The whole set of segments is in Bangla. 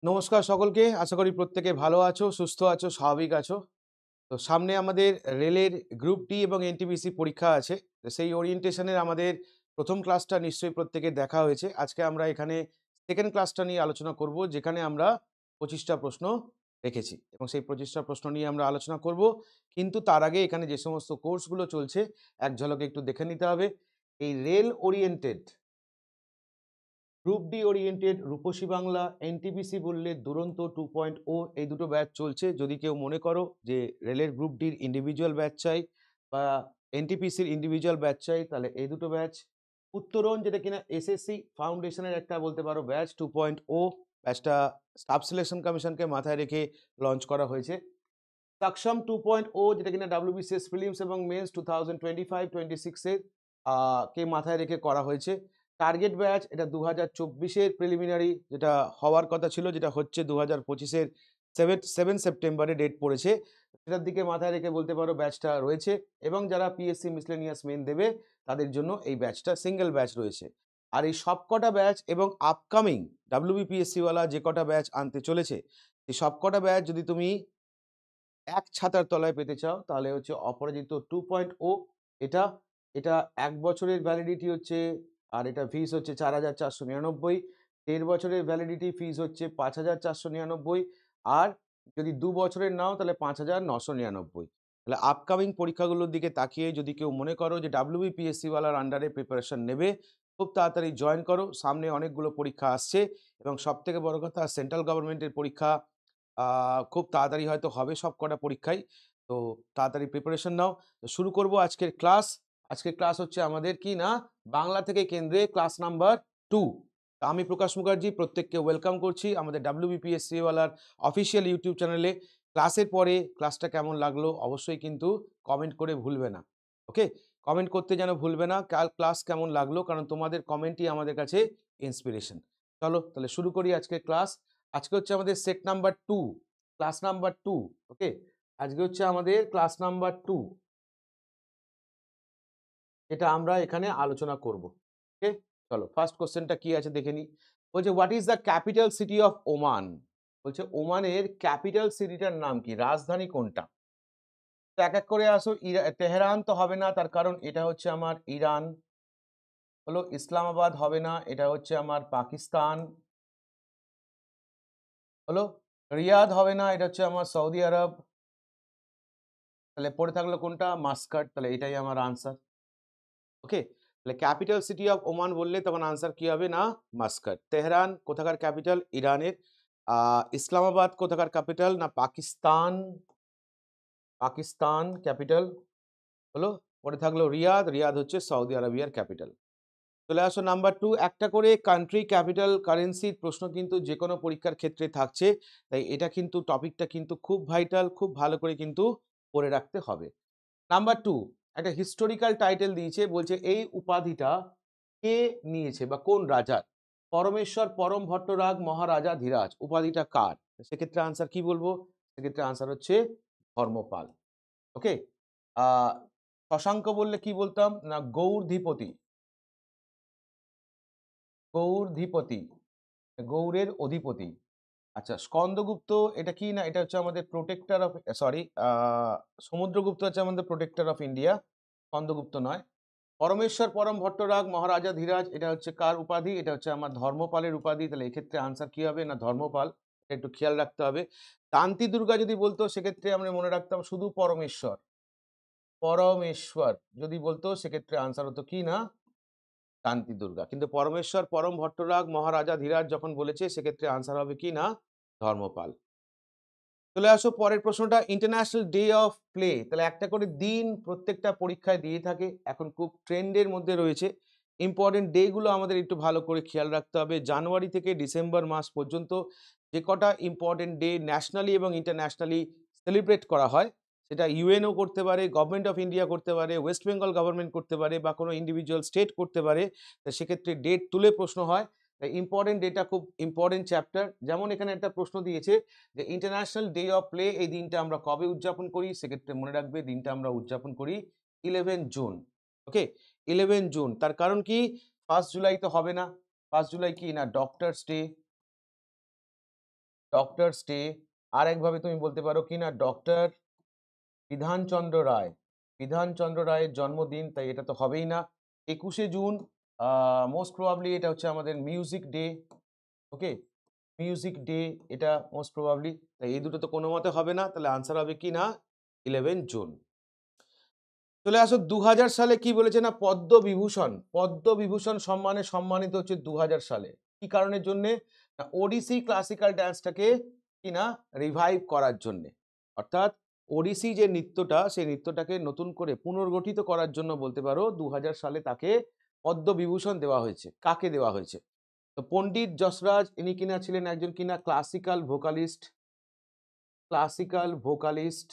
নমস্কার সকলকে। আশা করি প্রত্যেকে ভালো আছো, সুস্থ আছো, স্বাভাবিক আছো। তো সামনে আমাদের রেলের গ্রুপ ডি এবং এনটিপিসি পরীক্ষা আছে। তো সেই ওরিয়েন্টেশনের আমাদের ১ম ক্লাসটা নিশ্চয়ই প্রত্যেকের দেখা হয়েছে। আজকে আমরা এখানে 2nd ক্লাসটা নিয়ে আলোচনা করব, যেখানে আমরা ২৫ টা প্রশ্ন রেখেছি এবং সেই ২৫ টা প্রশ্ন নিয়ে আমরা আলোচনা করব। কিন্তু তার আগে এখানে যে সমস্ত কোর্সগুলো চলছে, এক ঝলকে একটু দেখে নিতে হবে। এই rail oriented, group D oriented Rupasi Bangla, NTPC বললে দুরন্ত 2.0, এই দুটো ব্যাচ চলছে। যদি কেউ মনে করো যে রেলের গ্রুপ ডির ইন্ডিভিজুয়াল ব্যাচ চাই বা এনটিপিসির ইন্ডিভিজুয়াল ব্যাচ চাই, তাহলে এই দুটো ব্যাচ। উত্তরণ, যেটা কিনা এসএসসি ফাউন্ডেশনের একটা বলতে পারো ব্যাচ 2.0, ব্যাচটা স্টাফ সিলেকশন কমিশনকে মাথায় রেখে লঞ্চ করা হয়েছে। সাকশম 2.0, যেটা কিনা ডাব্লিউবিসিএস প্রিলিমস এবং মেন্স 2025-26 এর কে মাথায় রেখে করা হয়েছে। টার্গেট ব্যাচ এটা 2024 এর প্রিলিমিনারি, যেটা হওয়ার কথা ছিল, যেটা হচ্ছে 2025 এর 7 সেপ্টেম্বরে ডেট পড়েছে। সেটার দিকে মাথায় রেখে বলতে পারো ব্যাচটা রয়েছে। এবং যারা পিএসসি মিসলেনিয়াস মেন দেবে, তাদের জন্য এই ব্যাচটা সিঙ্গেল ব্যাচ রয়েছে। আর এই সবকটা ব্যাচ এবং আপকামিং ডাব্লিউবিপিএসসি ওয়ালা যে কটা ব্যাচ আনতে চলেছে, এই সবকটা ব্যাচ যদি তুমি এক ছাতার তলায় পেতে চাও, তাহলে হচ্ছে অপরাজিত 2.0। এটা এটা ১ বছরের ভ্যালিডিটি হচ্ছে, আর এটা ফিস হচ্ছে ৪,৪৯৯। ১.৫ বছরের ভ্যালিডিটি ফিস হচ্ছে ৫,৪৯৯। আর যদি ২ বছরের নাও, তাহলে ৫,৯৯৯। তাহলে আপকামিং পরীক্ষাগুলোর দিকে তাকিয়ে যদি কেউ মনে করো যে ডাব্লিউবিপিএসসি ওয়ালার আন্ডারে প্রিপারেশন নেবে, খুব তাড়াতাড়ি জয়েন করো। সামনে অনেকগুলো পরীক্ষা আসছে এবং সবথেকে বড় কথা, সেন্ট্রাল গভর্নমেন্টের পরীক্ষা আ খুব তাড়াতাড়ি হয়তো হবে সবকটা পরীক্ষাই। তো তাড়াতাড়ি প্রিপারেশন নাও। তো শুরু করব আজকের ক্লাস। আজকের ক্লাস হচ্ছে আমাদের কি না, বাংলা থেকে কেন্দ্রে ক্লাস নাম্বার 2। তো আমি প্রকাশ মুখার্জি প্রত্যেককে ওয়েলকাম করছি আমাদের ডাব্লিউবিপিএসসি ওয়ালার অফিসিয়াল ইউটিউব চ্যানেলে। ক্লাসের পরে ক্লাসটা কেমন লাগলো অবশ্যই কিন্তু কমেন্ট করে ভুলবে না। ওকে? কমেন্ট করতে যেন ভুলবে না কাল ক্লাস কেমন লাগলো, কারণ তোমাদের কমেন্টই আমাদের কাছে ইন্সপিরেশন। চলো তাহলে শুরু করি আজকের ক্লাস। আজকে হচ্ছে আমাদের সেট নাম্বার 2, ক্লাস নাম্বার 2। ওকে? আজকে হচ্ছে আমাদের ক্লাস নাম্বার 2, এটা আমরা এখানে আলোচনা করব। ওকে? চলো ফার্স্ট কোয়েশ্চেনটা কি আছে দেখে নিই। বলছে what is the capital city of Oman? বলছে ওমানের ক্যাপিটাল সিটিটার নাম কি? রাজধানী কোনটা? তো এক, এক করে আসো। তেহরান তো হবে না, তার কারণ এটা হচ্ছে আমার ইরান। হলো ইসলামাবাদ হবে না, এটা হচ্ছে আমার পাকিস্তান। হলো রিয়াদ হবে না, এটা হচ্ছে আমার সৌদি আরব। তাহলে পড়ে থাকলো কোনটা? মাস্কাট। তাহলে এটাই আমার আনসার। ওকে? তাহলে ক্যাপিটাল সিটি অফ ওমান বললে তখন আনসার কি হবে? না মাস্কাট। তেহরান কোথাকার ক্যাপিটাল? ইরানের। ইসলামাবাদ কোথাকার ক্যাপিটাল? না পাকিস্তান। পাকিস্তান ক্যাপিটাল। হলো পড়ে থাকলো রিয়াদ। রিয়াদ হচ্ছে সৌদি আরবিয়ার ক্যাপিটাল। চলে আসো নাম্বার 2। একটা করে কান্ট্রি ক্যাপিটাল কারেন্সির প্রশ্ন কিন্তু যেকোনো পরীক্ষার ক্ষেত্রে থাকছে। তাই এটা কিন্তু টপিকটা কিন্তু খুব ভাইটাল, খুব ভালো করে কিন্তু পড়ে রাখতে হবে। নাম্বার 2, একটা হিস্টোরিক্যাল টাইটেল দিয়েছে, বলছে এই উপাধিটা কে নিয়েছে বা কোন রাজার? পরমেশ্বর পরম ভট্টরাগ মহারাজা ধীরাজ উপাধিটা কার? সেক্ষেত্রে আনসার কি বলবো? সেক্ষেত্রে আনসার হচ্ছে ধর্মপাল। ওকে? আ শশাঙ্ক বললে কি বলতাম? না গৌড়ধিপতি। গৌড়ধিপতি, গৌড়ের অধিপতি। আচ্ছা স্কন্দগুপ্ত এটা কি? না এটা হচ্ছে আমাদের প্রোটেক্টর অফ, সরি, সমুদ্রগুপ্ত হচ্ছে আমাদের প্রোটেক্টর অফ ইন্ডিয়া, স্কন্দগুপ্ত নয়। পরমেশ্বর পরম ভট্টরাগ মহারাজা ধীরাজ এটা হচ্ছে কার উপাধি? এটা হচ্ছে আমার ধর্মপালের উপাধি। তাহলে এক্ষেত্রে আনসার কি হবে? না ধর্মপাল। এটা একটু খেয়াল রাখতে হবে। কান্তি দুর্গা যদি বলতো, সেক্ষেত্রে আমরা মনে রাখতাম শুধু পরমেশ্বর। পরমেশ্বর যদি বলতো, সেক্ষেত্রে আনসার হতো কি? না কান্তি দুর্গা। কিন্তু পরমেশ্বর পরম ভট্টরাগ মহারাজা ধীরাজ যখন বলেছে, সেক্ষেত্রে আনসার হবে কি? না ধর্মপাল। চলে আসো পরের প্রশ্নটা, ইন্টারন্যাশনাল ডে অফ প্লে। তাহলে একটা করে দিন প্রত্যেকটা পরীক্ষায় দিয়ে থাকে, এখন খুব ট্রেন্ডের মধ্যে রয়েছে। ইম্পর্টেন্ট ডে গুলো আমাদের একটু ভালো করে খেয়াল রাখতে হবে। জানুয়ারি থেকে ডিসেম্বর মাস পর্যন্ত যে কটা ইম্পর্টেন্ট ডে ন্যাশনালি এবং ইন্টারন্যাশনালি সেলিব্রেট করা হয়, সেটা ইউএনও করতে পারে, গভর্নমেন্ট অফ ইন্ডিয়া করতে পারে, ওয়েস্ট বেঙ্গল গভর্নমেন্ট করতে পারে, বা কোনো ইন্ডিভিজুয়াল স্টেট করতে পারে। তা সেক্ষেত্রে ডেট তুলে প্রশ্ন হয়। ইম্পর্টেন্ট ডেটা খুব ইম্পর্টেন্ট চ্যাপ্টার। যেমন এখানে একটা প্রশ্ন দিয়েছে যে ইন্টারন্যাশনাল ডে অফ প্লে এই দিনটা আমরা কবে উদযাপন করি? সেক্ষেত্রে মনে রাখবে দিনটা আমরা উদযাপন করি 11 জুন। ওকে? 11 জুন। তার কারণ কি? 1 জুলাই তো হবে না। 1 জুলাই কি? না ডক্টরস ডে। Doctor stay. আর একভাবে তুমি বলতে পারো কি না ডক্টর বিধানচন্দ্র রায়। বিধানচন্দ্র রায়ের জন্মদিন, তাই এটা তো হবেই না। 21শে জুন মোস্ট প্রবাবলি এটা হচ্ছে আমাদের মিউজিক ডে। ওকে, মিউজিক ডে এটা মোস্ট প্রবাবলি, তাই এই দুটো তো কোনো মতে হবে না, তাহলে আনসার হবে কি না 11 জুন। চলে আসো 2000 সালে কি বলেছে না পদ্মবিভূষণ। পদ্মবিভূষণ সম্মানে সম্মানিত হচ্ছে 2000 সালে। কি কারণের জন্যে? না ওডিসি ক্লাসিক্যাল ডান্সটাকে কি না রিভাইভ করার জন্যে, অর্থাৎ ওডিসি যে নৃত্যটা সেই নৃত্যটাকে নতুন করে পুনর্গঠিত করার জন্য বলতে পারো 2000 সালে তাকে পদ্মবিভূষণ দেওয়া হয়েছে। কাকে দেওয়া হয়েছে? তো পণ্ডিত যশরাজ ইনি কিনা ছিলেন একজন কিনা ক্লাসিক্যাল ভোকালিস্ট। ক্লাসিক্যাল ভোকালিস্ট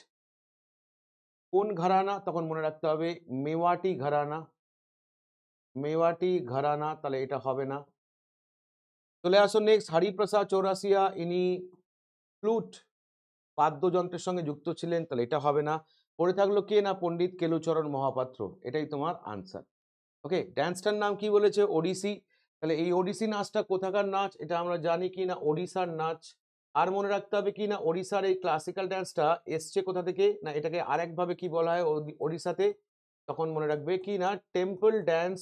কোন ঘরানা? তখন মনে রাখতে হবে মেওয়াটি ঘরানা। মেওয়াটি ঘরানা, তাহলে এটা হবে না। চলে আসো নেক্সট, হরিপ্রসাদ চৌরাসিয়া ইনি ফ্লুট বাদ্যযন্ত্রের সঙ্গে যুক্ত ছিলেন, তাহলে এটা হবে না। পড়ে থাকলো কে না পণ্ডিত কেলুচরণ মহাপাত্র, এটাই তোমার আনসার। ওকে, ড্যান্সটার নাম কি বলেছে? ওডিসি। তাহলে এই ওডিসি নাচটা কোথাকার নাচ? এটা আমরা জানি কি না ওড়িশার নাচ। আর মনে রাখতে হবে কি না ওড়িশার এই ক্লাসিক্যাল ড্যান্সটা এসছে কোথা থেকে? না এটাকে আরেকভাবে কি বলা হয় ওড়িশাতে? তখন মনে রাখবে কি না temple dance.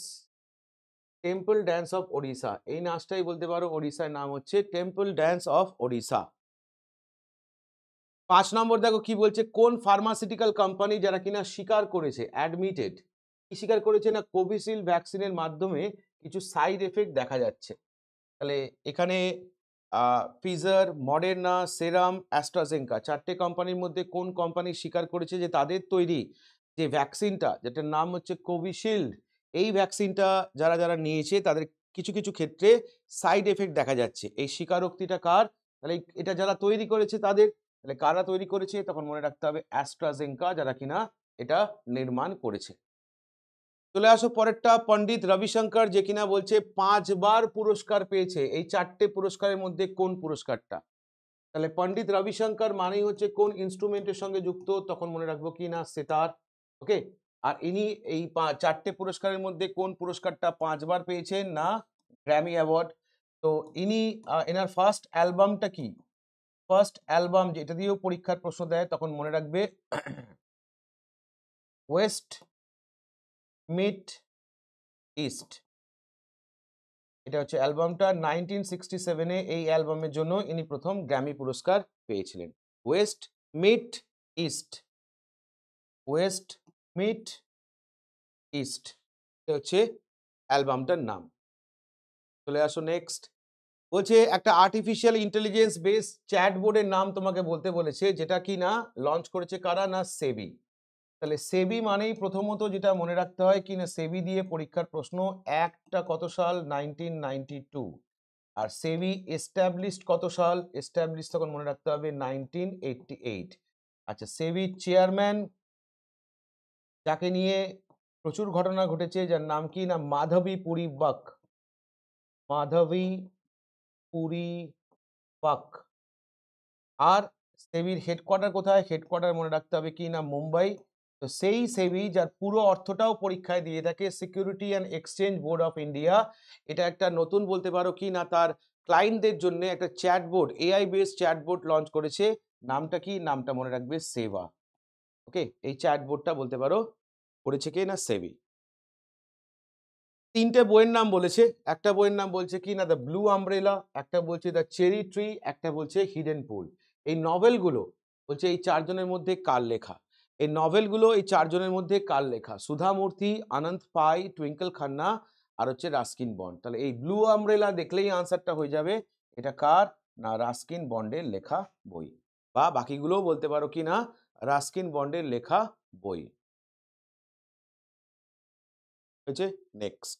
Temple dance of Odisha, এই নাচটাই বলতে পারো ওড়িশার নাম হচ্ছে টেম্পল ড্যান্স অফ ওড়িশা। 5 নম্বর দেখো কি বলছে, কোন ফার্মাসিউটিক্যাল কোম্পানি যারা কিনা স্বীকার করেছে অ্যাডমিটেড, কি স্বীকার করেছে না কোভিশিল্ড ভ্যাকসিনের মাধ্যমে কিছু সাইড এফেক্ট দেখা যাচ্ছে। তাহলে এখানে ফিজার, মডার্না, সেরাম, অ্যাস্ট্রাজেনেকা চারটে কোম্পানির মধ্যে কোন কোম্পানি স্বীকার করেছে যে তাদের তৈরি যে ভ্যাকসিনটা যেটার নাম হচ্ছে কোভিশিল্ড, এই ভ্যাকসিনটা যারা যারা নিয়েছে তাদের কিছু কিছু ক্ষেত্রে সাইড এফেক্ট দেখা যাচ্ছে। এই স্বীকারোক্তিটা কার? তাহলে এটা যারা তৈরি করেছে তাদের। তাহলে কারা তৈরি করেছে? তখন মনে রাখতে হবে অ্যাস্ট্রাজেনেকা যারা কিনা এটা নির্মাণ করেছে। চলে আসো পরেরটা, পণ্ডিত রবিশঙ্কর যে কিনা বলছে 5 বার পুরস্কার পেয়েছে, এই চারটে পুরস্কারের মধ্যে কোন পুরস্কারটা? তাহলে পণ্ডিত রবিশঙ্কর মানেই হচ্ছে কোন ইনস্ট্রুমেন্টের সঙ্গে যুক্ত? তখন মনে রাখবো কি না সেতার। ওকে, আর ইনি এই চারটে পুরস্কারের মধ্যে কোন পুরস্কারটা 5 বার পেয়েছেন? না গ্র্যামি অ্যাওয়ার্ড। তো ইনি এনার ফার্স্ট অ্যালবামটা কি? ফার্স্ট অ্যালবাম যেটা দিয়েও পরীক্ষার প্রশ্ন দেয় তখন মনে রাখবে ওয়েস্ট মিড ইস্ট, এটা হচ্ছে অ্যালবামটা। 1967-এ এই অ্যালবামের জন্য ইনি প্রথম গ্র্যামি পুরস্কার পেয়েছিলেন। West mid east, West mid east, এটা হচ্ছে অ্যালবামটার নাম। চলে আসো নেক্সট, বলছে একটা আর্টিফিশিয়াল ইন্টেলিজেন্স বেস চ্যাটবোর্ডের নাম তোমাকে বলতে বলেছে, যেটা কি না লঞ্চ করেছে কারা? না সেবি। তাহলে সেবি মানেই প্রথমত যেটা মনে রাখতে হয় কি না সেবি দিয়ে পরীক্ষার প্রশ্ন, একটা কত সাল? 1992। আর সেবি এস্টাবলিশড কত সাল? এস্টাবলিশ তখন মনে রাখতে হবে 1988। আচ্ছা, সেবির চেয়ারম্যান যাকে নিয়ে প্রচুর ঘটনা ঘটেছে যার নাম কি না মাধবী পুরী বাক। মাধবী পুরী বাক। আর সেবির হেডকোয়ার্টার কোথায়? হেডকোয়ার্টার মনে রাখতে হবে কি না মুম্বাই। তো সেই সেবি যার পুরো অর্থটাও পরীক্ষায় দিয়ে থাকে security and exchange board of India, এটা একটা নতুন বলতে পারো কি না তার ক্লায়েন্টদের জন্য একটা chatboard, AI based chatboard launch করেছে। নামটা কি? নামটা মনে রাখবে সেবা। ওকে, এই চ্যাটবোর্ডটা বলতে পারো করেছে কে? না সেবি। তিনটে বইয়ের নাম বলেছে, একটা বইয়ের নাম বলছে কি না দ্য ব্লু আমব্রেলা, একটা বলছে দ্য চেরি ট্রি, একটা বলছে হিডেন পুল। এই নভেলগুলো বলছে এই চারজনের মধ্যে কার লেখা? এই নভেলগুলো এই চারজনের মধ্যে কার লেখা? সুধা মূর্তি, আনন্দ পাই, টুইঙ্কল খান্না আর হচ্ছে রাস্কিন বন্ড। তাহলে এই ব্লু আমব্রেলা দেখলেই আনসারটা হয়ে যাবে এটা কার? না রাস্কিন বন্ডের লেখা বই, বা বাকিগুলোও বলতে পারো কি না রাস্কিন বন্ডের লেখা বই হয়েছে। নেক্সট,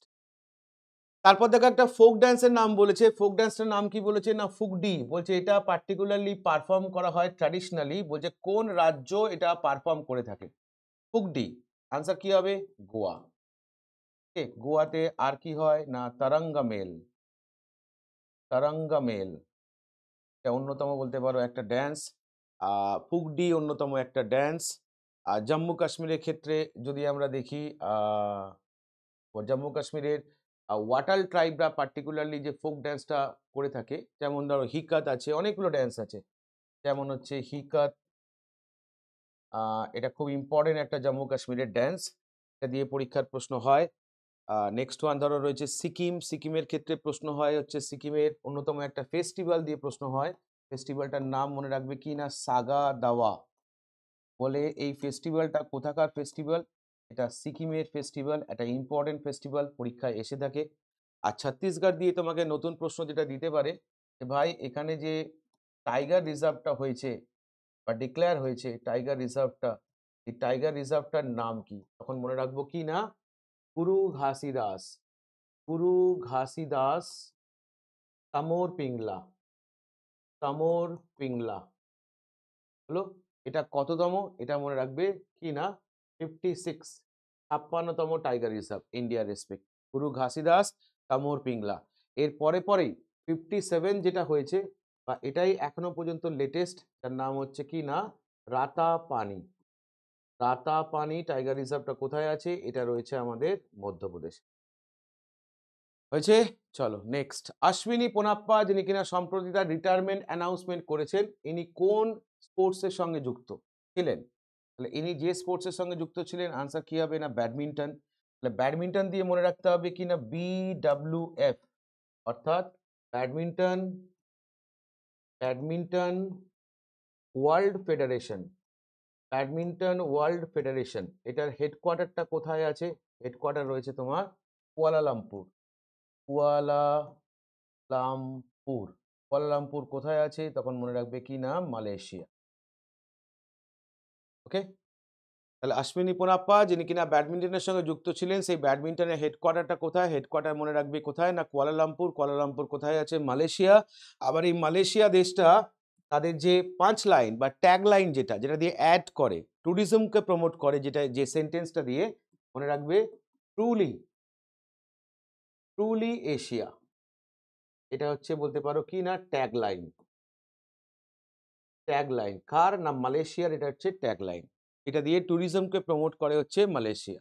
তারপর দেখো একটা ফোক ড্যান্সের নাম বলেছে। ফোক ড্যান্সটার নাম কি বলেছে? না ফুগডি। বলছে এটা পার্টিকুলারলি পারফর্ম করা হয় ট্র্যাডিশনালি, বলছে কোন রাজ্য এটা পারফর্ম করে থাকে? ফুগডি। আনসার কি হবে? গোয়া। গোয়াতে আর কি হয়? না তারাঙ্গা মেল। তারাঙ্গা মেল এটা অন্যতম বলতে পারো একটা ড্যান্স। ফুগডি অন্যতম একটা ড্যান্স। আর জম্মু কাশ্মীরের ক্ষেত্রে যদি আমরা দেখি জম্মু কাশ্মীরের ওয়াটাল ট্রাইবরা পার্টিকুলারলি যে ফোক ড্যান্সটা করে থাকে, যেমন ধরো হিকাত আছে, অনেকগুলো ড্যান্স আছে, যেমন হচ্ছে হিকাত, এটা খুব ইম্পর্টেন্ট একটা জম্মু কাশ্মীরের ড্যান্স, এটা দিয়ে পরীক্ষার প্রশ্ন হয়। নেক্সট ওয়ান ধরো রয়েছে সিকিম, সিকিমের ক্ষেত্রে প্রশ্ন হয় হচ্ছে সিকিমের অন্যতম একটা ফেস্টিভ্যাল দিয়ে প্রশ্ন হয়, ফেস্টিভ্যালটার নাম মনে রাখবে কি না, সাগা দাওয়া বলে। এই ফেস্টিভ্যালটা কোথাকার ফেস্টিভ্যাল? এটা সিকিমের ফেস্টিভ্যাল, একটা ইম্পর্টেন্ট ফেস্টিভ্যাল, পরীক্ষায় এসে থাকে। আর ছত্তিশগড় দিয়ে তোমাকে নতুন প্রশ্ন যেটা দিতে পারে যে ভাই এখানে যে টাইগার রিজার্ভটা হয়েছে বা ডিক্লেয়ার হয়েছে টাইগার রিজার্ভটা, এই টাইগার রিজার্ভটার নাম কি? তখন মনে রাখবো কি না, পুরু ঘাসিদাস, পুরু ঘাসিদাস তামোর পিংলা, তামোর পিংলা হলো। এটা কততম? এটা মনে রাখবে কি না, 56, 56তম টাইগার রিজার্ভ ইন্ডিয়ার রেসপেক্ট, গুরু ঘাসিদাস তামোর পিংলা। এর পরে পরেই 57 যেটা হয়েছে, বা এটাই এখনো পর্যন্ত লেটেস্ট, তার নাম হচ্ছে কি না, রাতা পানি। রাতা পানি টাইগার রিজার্ভটা কোথায় আছে? এটা রয়েছে আমাদের মধ্যপ্রদেশ। হয়েছে? চলো নেক্সট, অশ্বিনী পোনাপ্পা যিনি কিনা সম্প্রতি তার রিটায়ারমেন্ট অ্যানাউন্সমেন্ট করেছেন, ইনি কোন স্পোর্টসের সঙ্গে যুক্ত ছিলেন? তাহলে ইনি যে স্পোর্টসের সঙ্গে যুক্ত ছিলেন, আনসার কি হবে না, ব্যাডমিন্টন। তাহলে ব্যাডমিন্টন দিয়ে মনে রাখতে হবে কি না, BWF, অর্থাৎ badminton, badminton world federation, badminton world federation. এটার হেডকোয়ার্টারটা কোথায় আছে? হেডকোয়ার্টার রয়েছে তোমার কুয়ালালামপুর, কুয়ালালামপুর। কুয়ালালামপুর কোথায় আছে? তখন মনে রাখবে কি না, মালয়েশিয়া। ওকে, তাহলে অশ্বিনী পোনাপ্পা যিনি কিনা ব্যাডমিন্টনের সঙ্গে যুক্ত ছিলেন, সেই ব্যাডমিন্টনের হেডকোয়ার্টারটা কোথায়? হেডকোয়ার্টার মনে রাখবে কোথায় না, কুয়ালালামপুর। কুয়ালালামপুর কোথায় আছে? মালয়েশিয়া। আবার এই মালয়েশিয়া দেশটা তাদের যে পাঁচ লাইন বা ট্যাগ লাইন যেটা যেটা দিয়ে অ্যাড করে, ট্যুরিজমকে প্রমোট করে, যেটা যে সেন্টেন্সটা দিয়ে মনে রাখবে, ট্রুলি, ট্রুলি এশিয়া। এটা হচ্ছে বলতে পারো কি না, ট্যাগ লাইন। ট্যাগ লাইন কার না, মালয়েশিয়ার, এটা হচ্ছে ট্যাগ লাইন। এটা দিয়ে ট্যুরিজমকে প্রমোট করে হচ্ছে মালয়েশিয়া।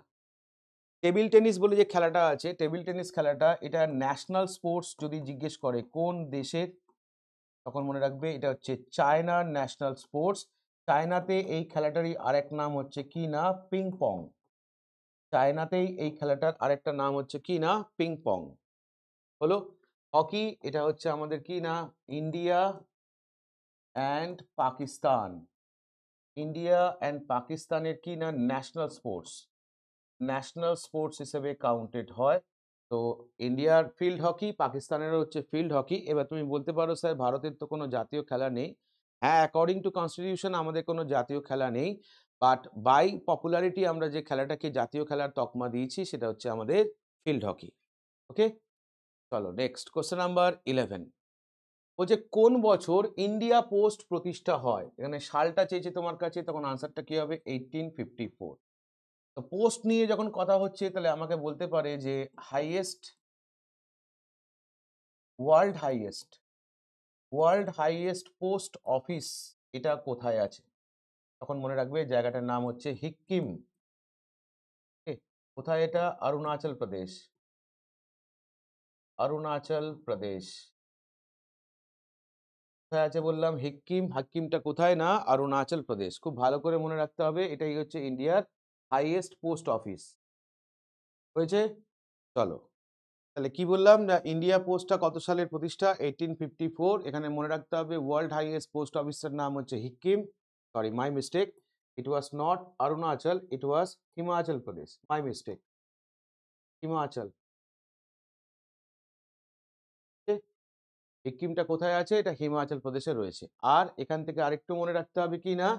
টেবিল টেনিস বলে যে খেলাটা আছে, টেবিল টেনিস খেলাটা, এটা ন্যাশনাল স্পোর্টস যদি জিজ্ঞেস করে কোন দেশের, তখন মনে রাখবে এটা হচ্ছে চায়নার ন্যাশনাল স্পোর্টস। চায়নাতে এই খেলাটারই আরেক নাম হচ্ছে কি না, পিং পং। চায়নাতেই এই খেলাটার আরেকটা নাম হচ্ছে কি না, পিং পং হলো। হকি, এটা হচ্ছে আমাদের কি না, India and Pakistan, India and পাকিস্তানের কি না, ন্যাশনাল স্পোর্টস, ন্যাশনাল স্পোর্টস হিসেবে কাউন্টেড হয়। তো ইন্ডিয়ার ফিল্ড হকি, পাকিস্তানেরও হচ্ছে ফিল্ড হকি। এবার তুমি বলতে পারো স্যার ভারতের তো কোনো জাতীয় খেলা নেই। হ্যাঁ, অ্যাকর্ডিং টু কনস্টিটিউশন আমাদের কোনো জাতীয় খেলা নেই, বাট বাই পপুলারিটি আমরা যে খেলাটাকে জাতীয় খেলার তকমা দিয়েছি সেটা হচ্ছে আমাদের ফিল্ড হকি। ওকে, চলো নেক্সট কোশ্চেন নাম্বার 11। বলছে কোন বছর ইন্ডিয়া পোস্ট প্রতিষ্ঠা হয়? এখানে সালটা চেয়েছে তোমার কাছে, তখন আনসারটা কি হবে, 1854। তো পোস্ট নিয়ে যখন কথা হচ্ছে তাহলে আমাকে বলতে পারে যে highest, world highest, world highest post office এটা কোথায় আছে? তখন মনে রাখবে জায়গাটার নাম হচ্ছে হিক্কিম। কোথায় এটা? অরুণাচল প্রদেশ, অরুণাচল প্রদেশ। কোথায় আছে বললাম? হিক্কিম। হাক্কিমটা কোথায় না, অরুণাচল প্রদেশ। খুব ভালো করে মনে রাখতে হবে, এটাই হচ্ছে ইন্ডিয়ার হাইয়েস্ট পোস্ট অফিস। হয়েছে? চলো, তাহলে কি বললাম না, ইন্ডিয়া পোস্টটা কত সালের প্রতিষ্ঠা? 1854। এখানে মনে রাখতে হবে ওয়ার্ল্ড হাইয়েস্ট পোস্ট অফিসের নাম হচ্ছে হিক্কিম। Sorry, my mistake, it was not Arunachal, it was Himachal Pradesh. My mistake, Himachal. সিকিমটা কোথায় আছে? এটা হিমাচল প্রদেশে রয়েছে। আর এখান থেকে আরেকটু মনে রাখতে হবে কি না,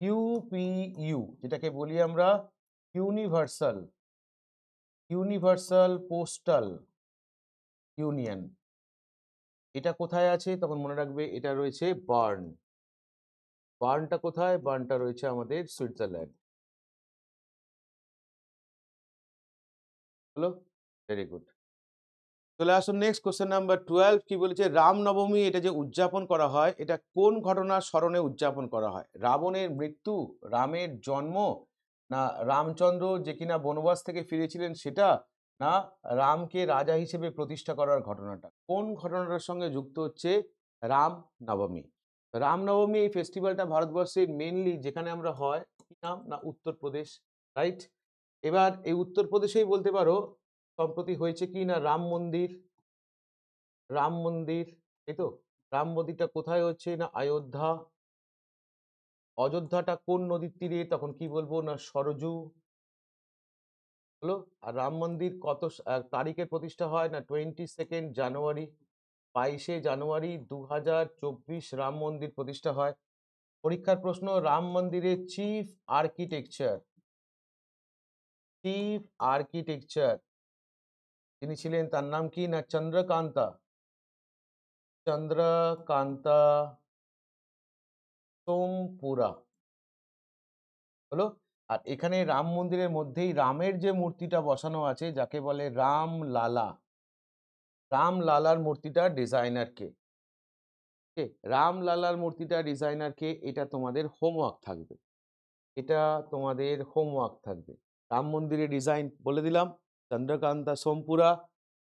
ইউপিইউ, যেটাকে বলি আমরা ইউনিভার্সাল, ইউনিভার্সাল পোস্টাল ইউনিয়ন, এটা কোথায় আছে? তখন মনে রাখবে এটা রয়েছে বার্ন। বার্নটা কোথায়? বার্নটা রয়েছে আমাদের সুইজারল্যান্ড। হলো, ভেরি গুড। চলে আসুন নেক্সট কোশ্চেন নাম্বার 12। কি বলেছে, রামনবমী এটা যে উদযাপন করা হয়, এটা কোন ঘটনার স্মরণে উদযাপন করা হয়? রাবণের মৃত্যু, রামের জন্ম, না রামচন্দ্র যে কিনা বনবাস থেকে ফিরেছিলেন সেটা, না রামকে রাজা হিসেবে প্রতিষ্ঠা করার ঘটনাটা? কোন ঘটনাটার সঙ্গে যুক্ত হচ্ছে? রাম নবমী। রাম নবমী এই ফেস্টিভ্যালটা ভারতবর্ষের মেইনলি যেখানে আমরা হয় কি নাম? না উত্তরপ্রদেশ, রাইট? এবার এই উত্তরপ্রদেশেই বলতে পারো সম্প্রতি হয়েছে কি না রাম মন্দির, রাম মন্দির, এই তো রাম মন্দিরটা কোথায় হচ্ছে? না অযোধ্যা। অযোধ্যাটা কোন নদীর তীরে? তখন কি বলবো? না সরজু। হলো। আর রাম মন্দির কত তারিখে প্রতিষ্ঠা হয়? না 22 জানুয়ারি, 22 জানুয়ারি 2024 রাম মন্দির প্রতিষ্ঠা হয়। পরীক্ষার প্রশ্ন, রাম মন্দিরের চিফ আর্কিটেকচার তিনি ছিলেন, তার নাম কি? না চন্দ্রকান্তা সোমপুরা। হলো। আর এখানে রাম মন্দিরের মধ্যেই রামের যে মূর্তিটা বসানো আছে যাকে বলে রাম লালা, রাম লালার মূর্তিটার ডিজাইনার কে? কে? রাম লালার মূর্তিটার ডিজাইনার কে? এটা তোমাদের হোমওয়ার্ক থাকবে, এটা তোমাদের হোমওয়ার্ক থাকবে। রাম মন্দিরের ডিজাইন বলে দিলাম চন্দ্রকান্তা সোমপুরা।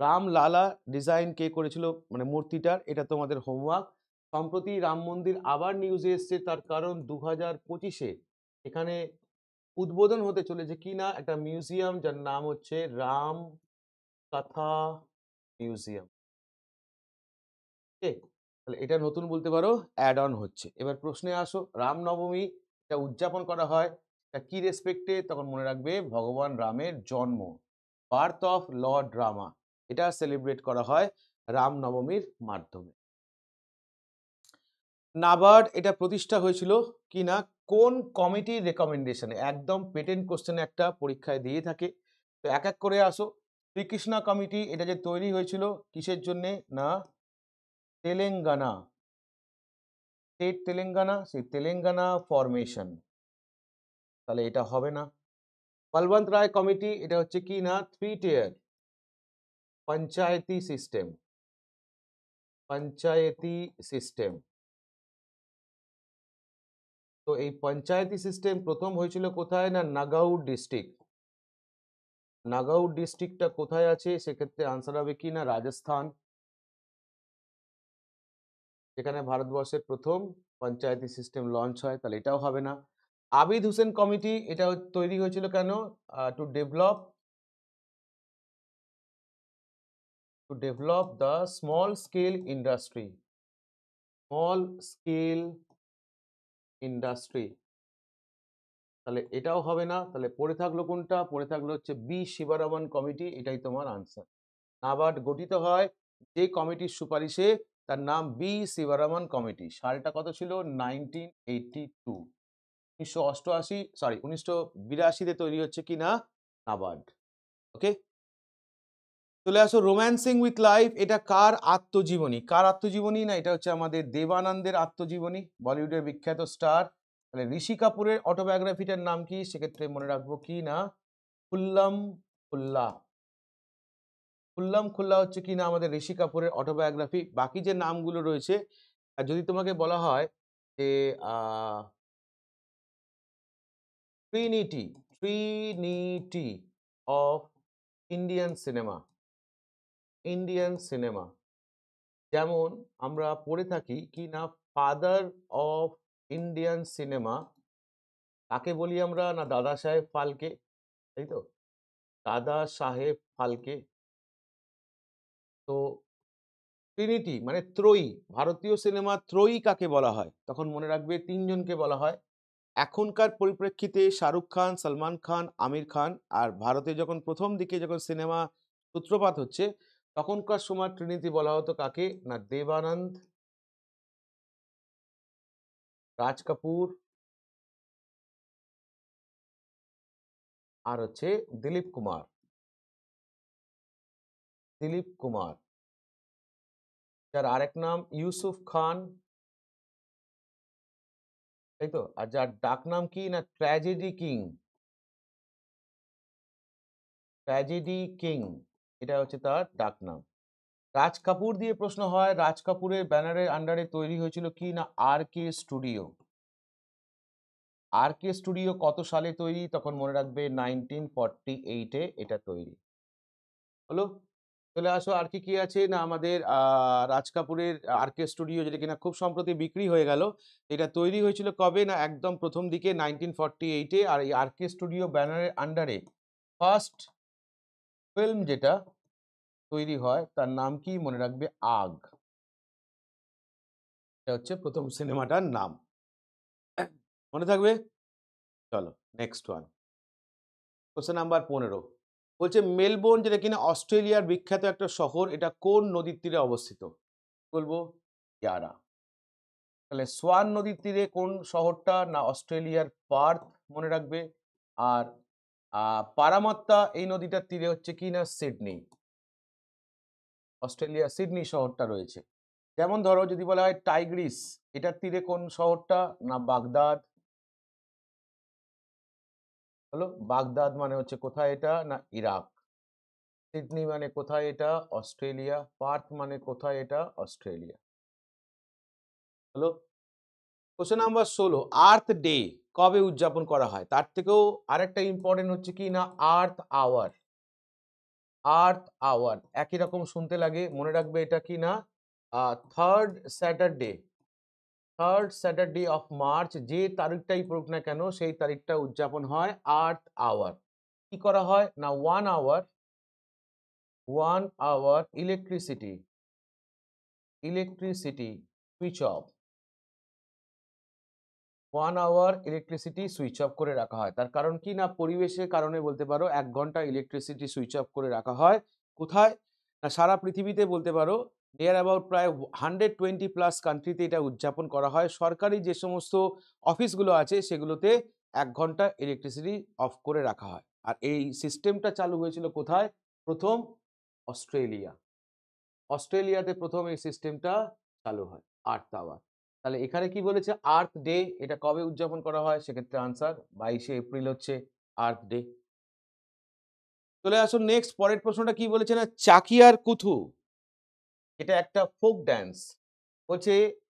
রাম লালা ডিজাইন কে করেছিল মানে মূর্তিটার, এটা তোমাদের হোমওয়ার্ক। সম্প্রতি রাম মন্দির আবার নিউজে এসছে, তার কারণ 2025-এ এখানে উদ্বোধন হতে চলেছে কি না একটা মিউজিয়াম যার নাম হচ্ছে রাম কথা মিউজিয়াম। ওকে, তাহলে এটা নতুন বলতে পারো অ্যাড অন হচ্ছে। এবার প্রশ্নে আসো, রামনবমী এটা উদযাপন করা হয় এটা কি রেসপেক্টে? তখন মনে রাখবে ভগবান রামের জন্ম, বার্থ অফ লর্ড রামা, এটা সেলিব্রেট করা হয় রামনবমীর মাধ্যমে। নাবার্ড এটা প্রতিষ্ঠা হয়েছিল কি না কোন কমিটির রেকমেন্ডেশনে? একদম পেটেন্ট কোশ্চেনে একটা পরীক্ষায় দিয়ে থাকে। তো এক এক করে আসো। শ্রীকৃষ্ণা কমিটি এটা যে তৈরি হয়েছিল কিসের জন্যে? না তেলেঙ্গানা, স্টেট তেলেঙ্গানা, সেই তেলেঙ্গানা ফরমেশন, তাহলে এটা হবে না। বলবন্ত রায় কমিটি এটা হচ্ছে কি না 3 tier পঞ্চায়েতি সিস্টেম, পঞ্চায়েতি সিস্টেম। তো এই পঞ্চায়েতি সিস্টেম প্রথম হয়েছিল কোথায়? না নাগাউর ডিস্ট্রিক্ট। নাগাউর ডিস্ট্রিক্টটা কোথায় আছে? সেক্ষেত্রে আনসার হবে কি না রাজস্থান, যেখানে ভারতবর্ষের প্রথম পঞ্চায়েতি সিস্টেম লঞ্চ হয়, তাহলে এটাও হবে না। আবিদ হুসেন কমিটি এটা তৈরি হয়েছিল কেন? To develop the small scale industry, small scale industry, তাহলে এটাও হবে না। তাহলে পড়ে থাকলো কোনটা? পড়ে থাকলো হচ্ছে বি শিবরামন কমিটি, এটাই তোমার আনসার। নাবার্ড গঠিত হয় যে কমিটির সুপারিশে, তার নাম বি শিবরামন কমিটি। সালটা কত ছিল? 1982, 1988, সরি 1982-তে তৈরি হচ্ছে কি না নাবার্ড। ওকে, চলে আসো রোম্যান্সিং উইথ লাইফ, এটা কার আত্মজীবনী? কার আত্মজীবনী? না এটা হচ্ছে আমাদের দেবানন্দের আত্মজীবনী, বলিউডের বিখ্যাত স্টার। তাহলে ঋষি কাপুরের অটোবায়োগ্রাফিটার নাম কি? সেক্ষেত্রে মনে রাখবো কি না খুল্লাম খুল্লা। খুল্লাম খুল্লা হচ্ছে কি না আমাদের ঋষি কাপুরের অটোবায়োগ্রাফি। বাকি যে নামগুলো রয়েছে, আর যদি তোমাকে বলা হয় যে Trinity, Trinity of Indian cinema, Indian cinema, যেমন আমরা পড়ে থাকি কি না ফাদার অফ ইন্ডিয়ান সিনেমা, কাকে বলি আমরা? না দাদা সাহেব ফালকে, তাই তো, দাদা সাহেব ফালকে। তো ট্রিনিটি মানে ত্রয়ী, ভারতীয় সিনেমা ত্রয়ী কাকে বলা হয়? তখন মনে রাখবে তিনজনকে বলা হয়। এখনকার পরিপ্রেক্ষিতে শাহরুখ খান, সলমান খান, আমির খান। আর ভারতে যখন প্রথম দিকে যখন সিনেমা সূত্রপাত হচ্ছে তখনকার সময় ট্রিনিটি বলা হতো কাকে? না দেবানন্দ, রাজ কাপুর আর হচ্ছে দিলীপ কুমার, দিলীপ কুমার, যার আরেক নাম ইউসুফ খান, তাই তো। আর যার ডাক নাম কি? না ট্র্যাজেডি কিং, ট্র্যাজেডি কিং, এটা হচ্ছে তার ডাক নাম। রাজ কাপুর দিয়ে প্রশ্ন হয়, রাজ কাপুরের ব্যানারের আন্ডারে তৈরি হয়েছিল কি না আর কে স্টুডিও। আর কে স্টুডিও কত সালে তৈরি? তখন মনে রাখবে 1948-এ এটা তৈরি। হলো? চলে আসো আর কি আছে না আমাদের রাজ কাপুরের আরকে স্টুডিও যেটা কিনা খুব সম্প্রতি বিক্রি হয়ে গেল। এটা তৈরি হয়েছিল কবে? না একদম প্রথম দিকে 1948 এ আর এই আরকে স্টুডিও ব্যানারের আন্ডারে ফার্স্ট ফিল্ম যেটা তৈরি হয় তার নাম কি মনে রাখবে? আগ। এটা হচ্ছে প্রথম সিনেমাটার নাম। মনে থাকবে? চলো নেক্সট ওয়ান। কোশ্চেন নাম্বার 15 বলছে মেলবোর্ন যেটা কিনা অস্ট্রেলিয়ার বিখ্যাত একটা শহর, এটা কোন নদীর তীরে অবস্থিত? বলবো ইয়ারা। তাহলে সোয়ান নদীর তীরে কোন শহরটা? না অস্ট্রেলিয়ার পার্থ মনে রাখবে। আর পারামাত্তা এই নদীটার তীরে হচ্ছে কি না সিডনি। অস্ট্রেলিয়া সিডনি শহরটা রয়েছে। যেমন ধরো যদি বলা হয় টাইগ্রিস, এটার তীরে কোন শহরটা? না বাগদাদ। হলো বাগদাদ মানে হচ্ছে কোথায় এটা? না ইরাক। সিডনি মানে কোথায় এটা? অস্ট্রেলিয়া। পার্থ মানে কোথায় এটা? অস্ট্রেলিয়া। হলো কোশ্চেন নাম্বার 16 আর্থ ডে কবে উদযাপন করা হয়? তার থেকেও আরেকটা ইম্পর্টেন্ট হচ্ছে কি না আর্থ আওয়ার। আর্থ আওয়ার একই রকম শুনতে লাগে, মনে রাখবে এটা কি না third Saturday. Third Saturday of March, যে তারিখটাই পড়ুক না কেন সেই তারিখটা উদযাপন হয় আর্থ আওয়ার। কি করা হয় না 1 hour electricity switch off. 1 hour electricity switch off করে রাখা হয়। তার কারণ কি না পরিবেশের কারণে বলতে পারো 1 ঘন্টা ইলেকট্রিসিটি সুইচ অফ করে রাখা হয়। কোথায়? না সারা পৃথিবীতে বলতে পারো নিয়ার অ্যাবাউট প্রায় 120+ কান্ট্রিতে এটা উদযাপন করা হয়। সরকারি যে সমস্ত অফিসগুলো আছে সেগুলোতে 1 ঘন্টা ইলেকট্রিসিটি অফ করে রাখা হয়। আর এই সিস্টেমটা চালু হয়েছিল কোথায়? প্রথম অস্ট্রেলিয়া। অস্ট্রেলিয়াতে প্রথম এই সিস্টেমটা চালু হয় আর্থ আওয়ার। তাহলে এখানে কি বলেছে আর্থ ডে, এটা কবে উদযাপন করা হয়? সেক্ষেত্রে আনসার 22শে এপ্রিল হচ্ছে আর্থ ডে। চলে আসুন নেক্সট, পরের প্রশ্নটা কি বলেছে না চাকিয়ার কুথু, এটা একটা ফোক ড্যান্স। বলছে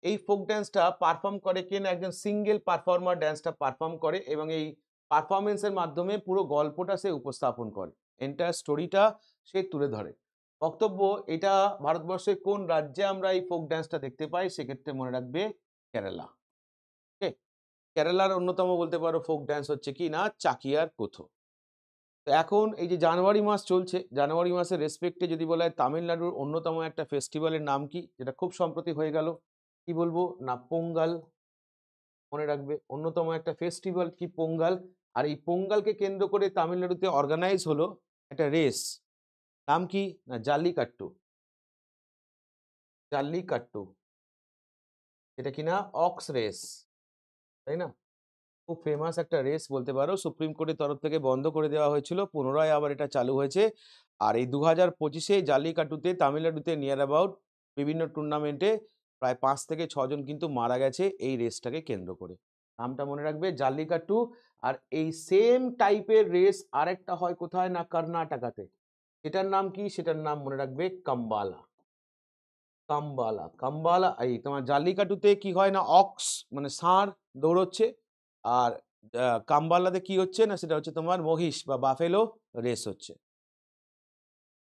এই ফোক ড্যান্সটা পারফর্ম করে কে? না একজন সিঙ্গেল পারফর্মার ড্যান্সটা পারফর্ম করে এবং এই পারফরমেন্সের মাধ্যমে পুরো গল্পটা সে উপস্থাপন করে, এন্টায়ার স্টোরিটা সে তুলে ধরে। বক্তব্য এটা ভারতবর্ষের কোন রাজ্যে আমরা এই ফোক ড্যান্সটা দেখতে পাই? সেক্ষেত্রে মনে রাখবে কেরালা। ওকে, কেরালার অন্যতম বলতে পারো ফোক ড্যান্স হচ্ছে কি না চাকিয়ার কুথু। তো এখন এই যে জানুয়ারি মাস চলছে, জানুয়ারি মাসের রেসপেক্টে যদি বলা হয় তামিলনাড়ুর অন্যতম একটা ফেস্টিভ্যালের নাম কি, যেটা খুব সম্প্রতি হয়ে গেল? কি বলবো না পোঙ্গাল। মনে রাখবে অন্যতম একটা ফেস্টিভ্যাল কি পোঙ্গাল। আর এই পোঙ্গালকে কেন্দ্র করে তামিলনাড়ুতে অর্গানাইজ হলো একটা রেস, নাম কি না জাল্লিকাট্টু। জাল্লিকাট্টু এটা কিনা অক্স রেস, তাই না? খুব ফেমাস একটা রেস বলতে পারো, সুপ্রিম কোর্টের তরফ থেকে বন্ধ করে দেওয়া হয়েছিল, পুনরায় আবার এটা চালু হয়েছে। আর এই 2025-এ জাল্লিকাট্টুতে তামিলনাড়ুতে নিয়ার অ্যাবাউট বিভিন্ন টুর্নামেন্টে প্রায় 5 থেকে 6 জন কিন্তু মারা গেছে এই রেসটাকে কেন্দ্র করে। নামটা মনে রাখবে জাল্লিকাট্টু। আর এই সেম টাইপের রেস আরেকটা হয় কোথায়? না কর্ণাটকাতে। সেটার নাম কি? সেটার নাম মনে রাখবে কাম্বালা। কাম্বালা কাম্বালা এই তোমার জাল্লিকাট্টুতে কি হয় না অক্স মানে ষাঁড় দৌড়চ্ছে। আর কাম্বালাতে কি হচ্ছে না সেটা হচ্ছে তোমার মহিষ বা বাফেলো রেস হচ্ছে।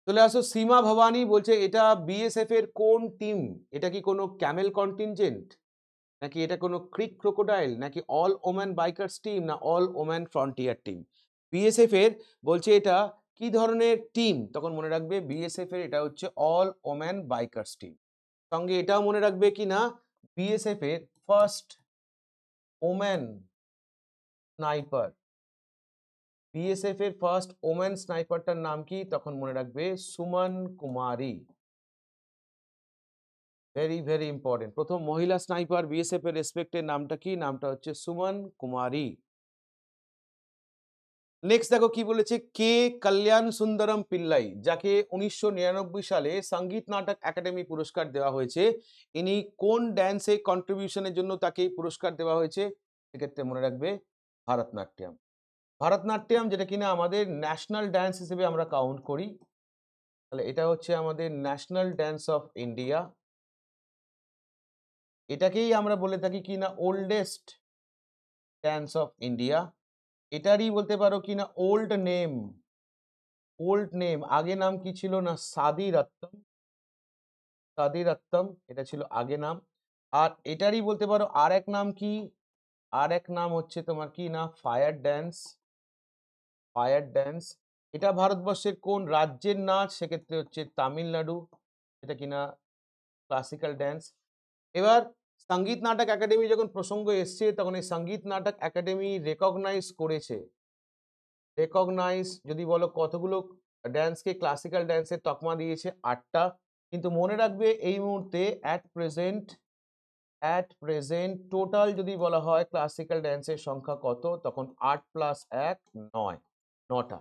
চলে আসো সীমা ভবানী বলছে এটা বিএসএফ এর কোন টিম? এটা কি কোনো ক্যামেল কন্টিনজেন্ট, নাকি এটা কোনো ক্রিক ক্রোকোডাইল, নাকি অল ওম্যান বাইকার্স টিম, না all woman frontier team? BSF এর বলছে এটা কি ধরনের টিম? তখন মনে রাখবে বিএসএফ এর এটা হচ্ছে অল ওম্যান বাইকার্স টিম। সঙ্গে এটাও মনে রাখবে কি না বিএসএফ এর ফার্স্ট ওম্যান স্নাইপার, বিএসএফ এর ফার্স্ট ওম্যান স্নাইপারটার নাম কি? তখন মনে রাখবে সুমন কুমারী। ভেরি ভেরি ইম্পর্টেন্ট, প্রথম মহিলা স্নাইপার বিএসএফ এর রেসপেক্টের নামটা কি? নামটা হচ্ছে সুমন কুমারী। নেক্সট দেখো কি বলেছে কে কল্যাণ সুন্দরম পিল্লাই, যাকে 1999 সালে সঙ্গীত নাটক একাডেমি পুরস্কার দেওয়া হয়েছে, ইনি কোন ড্যান্সে কন্ট্রিবিউশনের জন্য তাকে পুরস্কার দেওয়া হয়েছে? সেক্ষেত্রে মনে রাখবে ভারতনাট্যম। ভারতনাট্যম যেটা কিনা আমাদের ন্যাশনাল ড্যান্স হিসেবে আমরা কাউন্ট করি, তাহলে এটা হচ্ছে আমাদের ন্যাশনাল ড্যান্স অফ ইন্ডিয়া। এটাকেই আমরা বলে থাকি কি না ওল্ডেস্ট ড্যান্স অফ ইন্ডিয়া। এটারই বলতে পারো কি না ওল্ড নেম, ওল্ড নেম, আগে নাম কি ছিল না সাদি রত্তম, সাদি রত্তম এটা ছিল আগে নাম। আর এটারই বলতে পারো আর এক নাম কি, আর এক নাম হচ্ছে তোমার কি না ফায়ার ড্যান্স, ফায়ার ড্যান্স। এটা ভারতবর্ষের কোন রাজ্যের নাচ, সেক্ষেত্রে হচ্ছে তামিলনাড়ু, এটা কিনা ক্লাসিক্যাল ড্যান্স। এবার সঙ্গীত নাটক একাডেমি যখন প্রসঙ্গ এসছে তখন এই সঙ্গীত নাটক একাডেমি রেকগনাইজ করেছে, রেকগনাইজ যদি বলো কতগুলো ড্যান্সকে ক্লাসিক্যাল ড্যান্সের তকমা দিয়েছে 8টা। কিন্তু মনে রাখবে এই মুহূর্তে অ্যাট প্রেজেন্ট টোটাল যদি বলা হয় ক্লাসিক্যাল ড্যান্সের সংখ্যা কত, তখন 8 প্লাস 1 9, 9টা।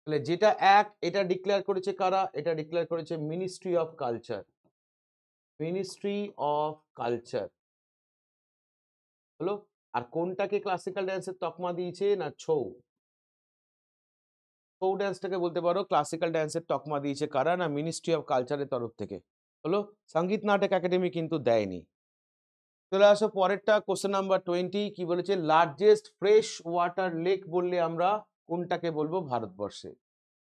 তাহলে যেটা এক এটা ডিক্লেয়ার করেছে কারা, এটা ডিক্লেয়ার করেছে ministry of culture, ministry of culture হলো। আর কোনটাকে ক্লাসিক্যাল ড্যান্সের তকমা দিয়েছে না ছৌ, ছৌ ড্যান্সটাকে বলতে পারো ক্লাসিক্যাল ড্যান্সের তকমা দিয়েছে কারা না মিনিস্ট্রি অফ কালচারের তরফ থেকে হলো, সঙ্গীত নাটক একাডেমি কিন্তু দেয়নি। চলে আসো পরেরটা, কোশ্চেন নাম্বার 20 কি বলেছে, লার্জেস্ট ফ্রেশ ওয়াটার লেক বললে আমরা কোনটাকে বলবো ভারতবর্ষে।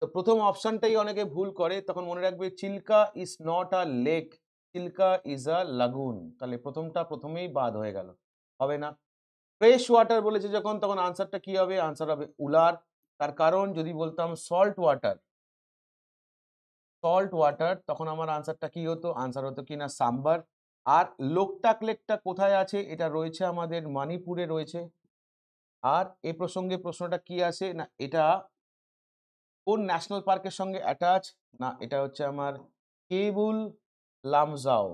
তো প্রথম অপশনটাই অনেকে ভুল করে, তখন মনে রাখবে Chilka is not a lake, Chilka is a lagoon. তাহলে প্রথমটা প্রথমেই বাদ হয়ে গেল, হবে না। ফ্রেশ ওয়াটার বলেছে যখন, তখন আনসারটা কি হবে, আনসার হবে উলার। তার কারণ যদি বলতাম সল্ট ওয়াটার, সল্ট ওয়াটার, তখন আমার আনসারটা কি হতো, আনসার হতো কিনা সাম্বার। আর লোকটাক লেকটা কোথায় আছে, এটা রয়েছে আমাদের মণিপুরে রয়েছে। আর এ প্রসঙ্গে প্রশ্নটা কি আসে না, এটা কোন ন্যাশনাল পার্কের সঙ্গে অ্যাটাচ, না এটা হচ্ছে আমার cable Lamjao,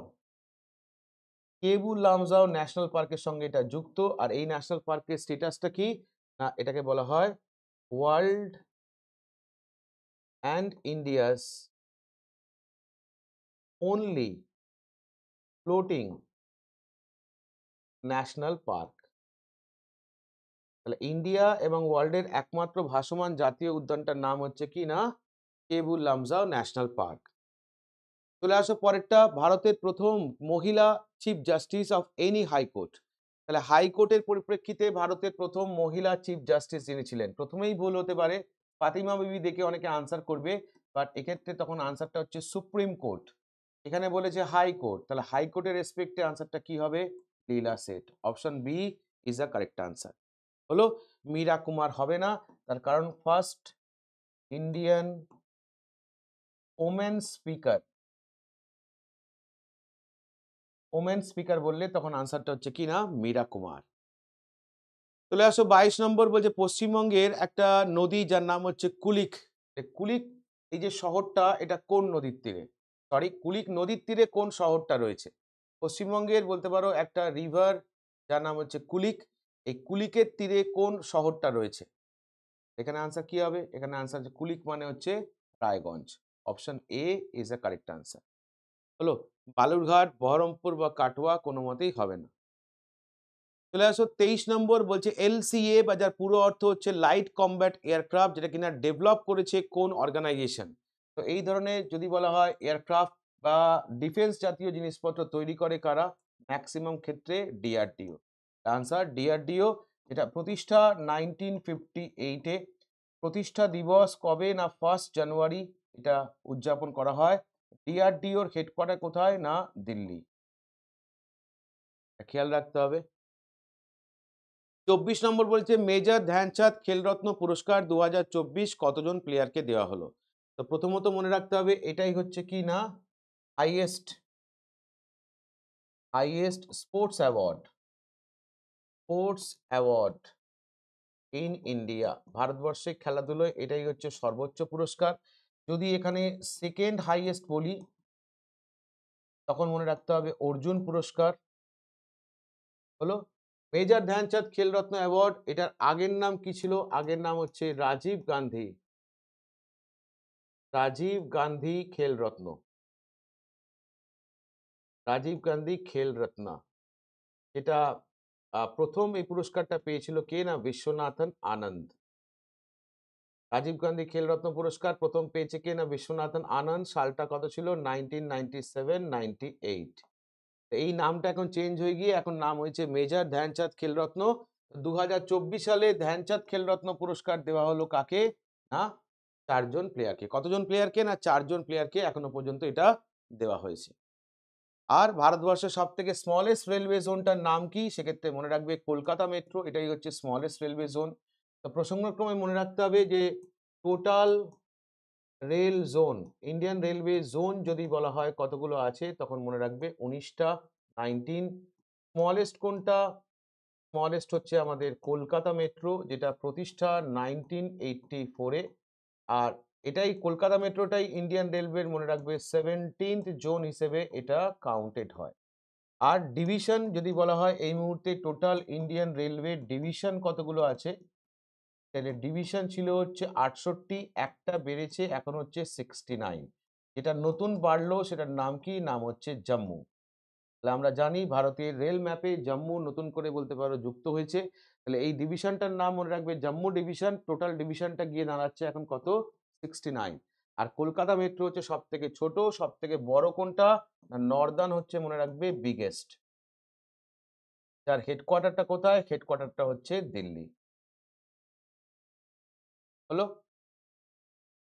cable Lamjao national পার্কের সঙ্গে এটা যুক্ত। আর এই ন্যাশনাল পার্কের স্ট্যাটাসটা কি না, এটাকে বলা হয় world and India's only floating national park. তাহলে ইন্ডিয়া এবং ওয়ার্ল্ডের একমাত্র ভাসমান জাতীয় উদ্যানটার নাম হচ্ছে কি না কেবুল লামজাও ন্যাশনাল পার্ক। চলে আসো পরেরটা, ভারতের প্রথম মহিলা chief justice of any high court. তাহলে হাইকোর্টের পরিপ্রেক্ষিতে ভারতের প্রথম মহিলা চিফ জাস্টিস যিনি ছিলেন, প্রথমেই ভুল হতে পারে, ফাতিমা বিবি দেখে অনেকে আনসার করবে, বাট এক্ষেত্রে তখন আনসারটা হচ্ছে সুপ্রিম কোর্ট, এখানে বলেছে হাইকোর্ট, তাহলে হাইকোর্টের রেসপেক্টে আনসারটা কি হবে, Leela Seth. Option B is a correct answer হলো। মীরা কুমার হবে না, তার কারণ first Indian women speaker, women speaker বললে তখন আনসারটা হচ্ছে কি না মীরা কুমার। চলে আসো 22 নম্বর, বলছে পশ্চিমবঙ্গের একটা নদী যার নাম হচ্ছে কুলিক। কুলিক এই যে শহরটা, এটা কোন নদীর তীরে, সরি কুলিক নদীর তীরে কোন শহরটা রয়েছে। পশ্চিমবঙ্গের বলতে পারো একটা রিভার যার নাম হচ্ছে কুলিক, এই কুলিকের তীরে কোন শহরটা রয়েছে। এখানে আনসার কি হবে, এখানে আনসার কুলিক মানে হচ্ছে Raiganj. Option A is a correct answer হলো। বালুরঘাট, বহরমপুর বা কাটোয়া কোনো মতেই হবে না। চলে আসো 23 নম্বর, বলছে এলসিএ বা যার পুরো অর্থ হচ্ছে লাইট কমব্যাট এয়ারক্রাফট, যেটা কিনা ডেভেলপ করেছে কোন অর্গানাইজেশন। তো এই ধরনের যদি বলা হয় এয়ারক্রাফট বা ডিফেন্স জাতীয় জিনিসপত্র তৈরি করে কারা, ম্যাক্সিমাম ক্ষেত্রে ডিআরডিও। আনসার ডিআরডিও, যেটা প্রতিষ্ঠা 1958-এ। প্রতিষ্ঠা দিবস কবে না 1 জানুয়ারি এটা উদযাপন করা হয়। ডিআরডিওর হেডকোয়ার্টার কোথায় না দিল্লি, খেয়াল রাখতে হবে। 24 নম্বর বলছে মেজর ধ্যানচাঁদ খেলরত্ন পুরস্কার 2024 কতজন প্লেয়ারকে দেওয়া হলো। তো প্রথমত মনে রাখতে হবে এটাই হচ্ছে কি না highest, highest sports award, sports award in India. ভারতবর্ষে খেলাধুলোয় এটাই হচ্ছে সর্বোচ্চ পুরস্কার। যদি এখানে সেকেন্ড হাইয়েস্ট বলি তখন মনে রাখতে হবে অর্জুন পুরস্কার হলো। মেজর ধ্যানচাঁদ খেলরত্ন অ্যাওয়ার্ড, এটার আগের নাম কি ছিল, আগের নাম হচ্ছে রাজীব গান্ধী, রাজীব গান্ধী খেল রত্ন, রাজীব গান্ধী খেল রত্ন। এটা প্রথম এই পুরস্কারটা পেয়েছিল কে না বিশ্বনাথন আনন্দ। রাজীব গান্ধী খেল রত্ন পুরস্কার প্রথম পেয়েছে কে না বিশ্বনাথন আনন্দ। সালটা কত ছিল 1997-98। এই নামটা এখন চেঞ্জ হয়ে গিয়ে এখন নাম হয়েছে মেজর ধ্যানচাঁদ খেলরত্ন। 2024 সালে ধ্যানচাঁদ খেলরত্ন পুরস্কার দেওয়া হলো কাকে না 4 জন প্লেয়ারকে। কতজন প্লেয়ারকে? না 4 জন প্লেয়ারকে এখনো পর্যন্ত এটা দেওয়া হয়েছে। আর ভারতবর্ষের সবথেকে স্মলেস্ট রেলওয়ে জোনটার নাম কি? সেক্ষেত্রে মনে রাখবে কলকাতা মেট্রো, এটাই হচ্ছে স্মলেস্ট রেলওয়ে জোন। তো প্রসঙ্গক্রমে মনে রাখতে হবে যে total rail zone, Indian railway zone যদি বলা হয় কতগুলো আছে, তখন মনে রাখবে ১৯ টা, 19। স্মলেস্ট কোনটা? স্মলেস্ট হচ্ছে আমাদের কলকাতা মেট্রো, যেটা প্রতিষ্ঠা 1984 এ। আর এটাই কলকাতা মেট্রোটাই ইন্ডিয়ান রেলওয়ের মনে রাখবে 17th জোন হিসেবে এটা কাউন্টেড হয়। আর ডিভিশন যদি বলা হয় এই মুহূর্তে টোটাল ইন্ডিয়ান রেলওয়ে ডিভিশন কতগুলো আছে, তাহলে ডিভিশন ছিল হচ্ছে ৬৮, একটা বেড়েছে এখন হচ্ছে 69। যেটা নতুন বাড়লো সেটার নাম কি? নাম হচ্ছে জম্মু। তাহলে আমরা জানি ভারতের রেল ম্যাপে জম্মু নতুন করে বলতে পারো যুক্ত হয়েছে। তাহলে এই ডিভিশনটার নাম মনে রাখবে জম্মু ডিভিশন। টোটাল ডিভিশনটা গিয়ে দাঁড়াচ্ছে এখন কত? 69। আর কলকাতা মেট্রো হচ্ছে সবথেকে ছোট, সবথেকে বড় কোনটা? না নর্দার্ন হচ্ছে মনে রাখবে বিগেস্ট। যার হেডকোয়ার্টারটা কোথায়? হেডকোয়ার্টারটা হচ্ছে দিল্লি। হলো?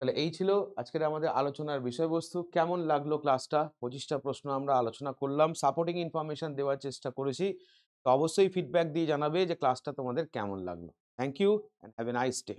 তাহলে এই ছিল আজকের আমাদের আলোচনার বিষয়বস্তু। কেমন লাগলো ক্লাসটা? ২৫ টা প্রশ্ন আমরা আলোচনা করলাম। সাপোর্টিং ইনফরমেশন দেওয়ার চেষ্টা করেছি। তো অবশ্যই ফিডব্যাক দিয়ে জানাবে যে ক্লাসটা তোমাদের কেমন লাগলো। Thank you and have a nice day.